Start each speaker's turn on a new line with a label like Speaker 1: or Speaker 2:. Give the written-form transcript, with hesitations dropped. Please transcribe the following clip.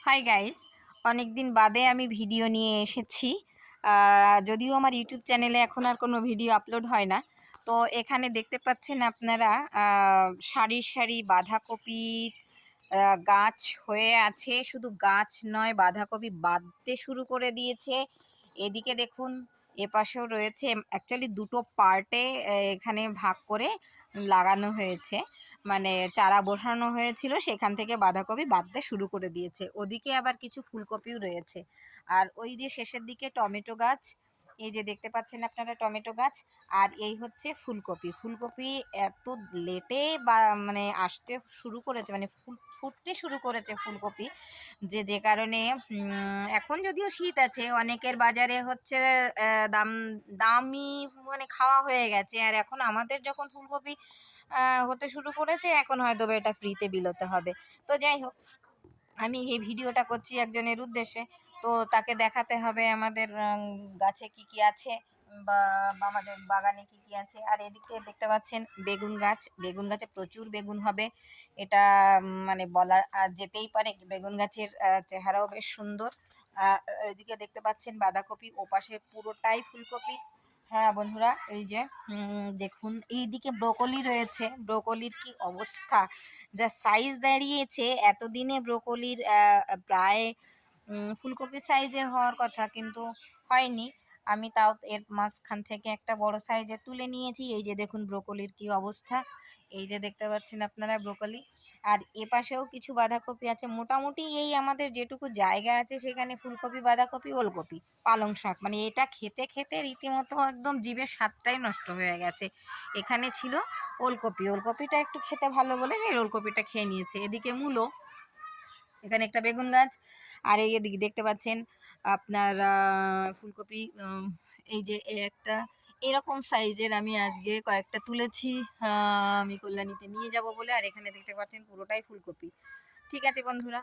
Speaker 1: Hi guys, অনেক দিন বাদে আমি ভিডিও নিয়ে এসেছি। যদিও আমার ইউটিউব চ্যানেলে এখন আর কোনো ভিডিও আপলোড হয় না। তো এখানে দেখতে পাচ্ছেন আপনারা সারি সারি বাঁধাকপি গাছ হয়ে আছে। শুধু গাছ নয়, বাঁধাকপি বাঁধতে শুরু করে দিয়েছে। এদিকে দেখুন, এপাশেও রয়েছে। অ্যাকচুয়ালি দুটো পার্টে এখানে ভাগ করে লাগানো হয়েছে, মানে চারা বসানো হয়েছিল, সেখান থেকে বাঁধাকপি বাঁধতে শুরু করে দিয়েছে। ওদিকে আবার কিছু ফুলকপিও রয়েছে। আর ওই দিয়ে শেষের দিকে টমেটো গাছ, এই যে দেখতে পাচ্ছেন আপনারা টমেটো গাছ। আর এই হচ্ছে ফুলকপি। ফুলকপি এত লেটে বা মানে আসতে শুরু করেছে, মানে ফুটতে শুরু করেছে ফুলকপি, যে কারণে এখন যদিও শীত আছে, অনেকের বাজারে হচ্ছে দাম দামি, মানে খাওয়া হয়ে গেছে। আর এখন আমাদের যখন ফুলকপি হতে শুরু করেছে, এখন হয়তো এটা ফ্রিতে বিলোতে হবে। তো যাই হোক, আমি এই ভিডিওটা করছি একজনের উদ্দেশ্যে। তো তাকে দেখাতে হবে আমাদের গাছে কি কি আছে, বা বা আমাদের বাগানে কি কি আছে। আর এদিকে দেখতে পাচ্ছেন বেগুন গাছ। বেগুন গাছে প্রচুর বেগুন হবে, এটা মানে বলা যেতেই পারে। বেগুন গাছের চেহারাও বেশ সুন্দর। এদিকে দেখতে পাচ্ছেন বাঁধাকপি, ওপাশে পুরোটাই ফুলকপি। হ্যাঁ বন্ধুরা, এই যে দেখুন, এইদিকে ব্রোকলি রয়েছে। ব্রোকলির কি অবস্থা, যা সাইজ দাঁড়িয়েছে! এতদিনে ব্রোকলির প্রায় ফুলকপি সাইজে হওয়ার কথা, কিন্তু হয়নি। আমি তাও এর মাঝখান থেকে একটা বড় সাইজে তুলে নিয়েছি। এই যে দেখুন ব্রোকলির কি অবস্থা, এই যে দেখতে পাচ্ছেন আপনারা ব্রোকলি। আর এপাশেও কিছু বাঁধাকপি আছে। মোটামুটি এই আমাদের যেটুকু জায়গা আছে, সেখানে ফুলকপি, বাঁধাকপি, ওলকপি, পালং শাক, মানে এটা খেতে খেতে রীতিমতো একদম জিভের স্বাদটাই নষ্ট হয়ে গেছে। এখানে ছিল ওলকপি, ওলকপিটা একটু খেতে ভালো বলে এই ওলকপিটা খেয়ে নিয়েছে। এদিকে মূলো, এখানে একটা বেগুন গাছ। আর এই এদিকে দেখতে পাচ্ছেন আপনার ফুলকপি। এই যে একটা এরকম সাইজের আমি আজকে কয়েকটা তুলেছি, আমি কল্যাণীতে নিয়ে যাব বলে। আর এখানে দেখতে পাচ্ছেন পুরোটাই ফুলকপি। ঠিক আছে বন্ধুরা।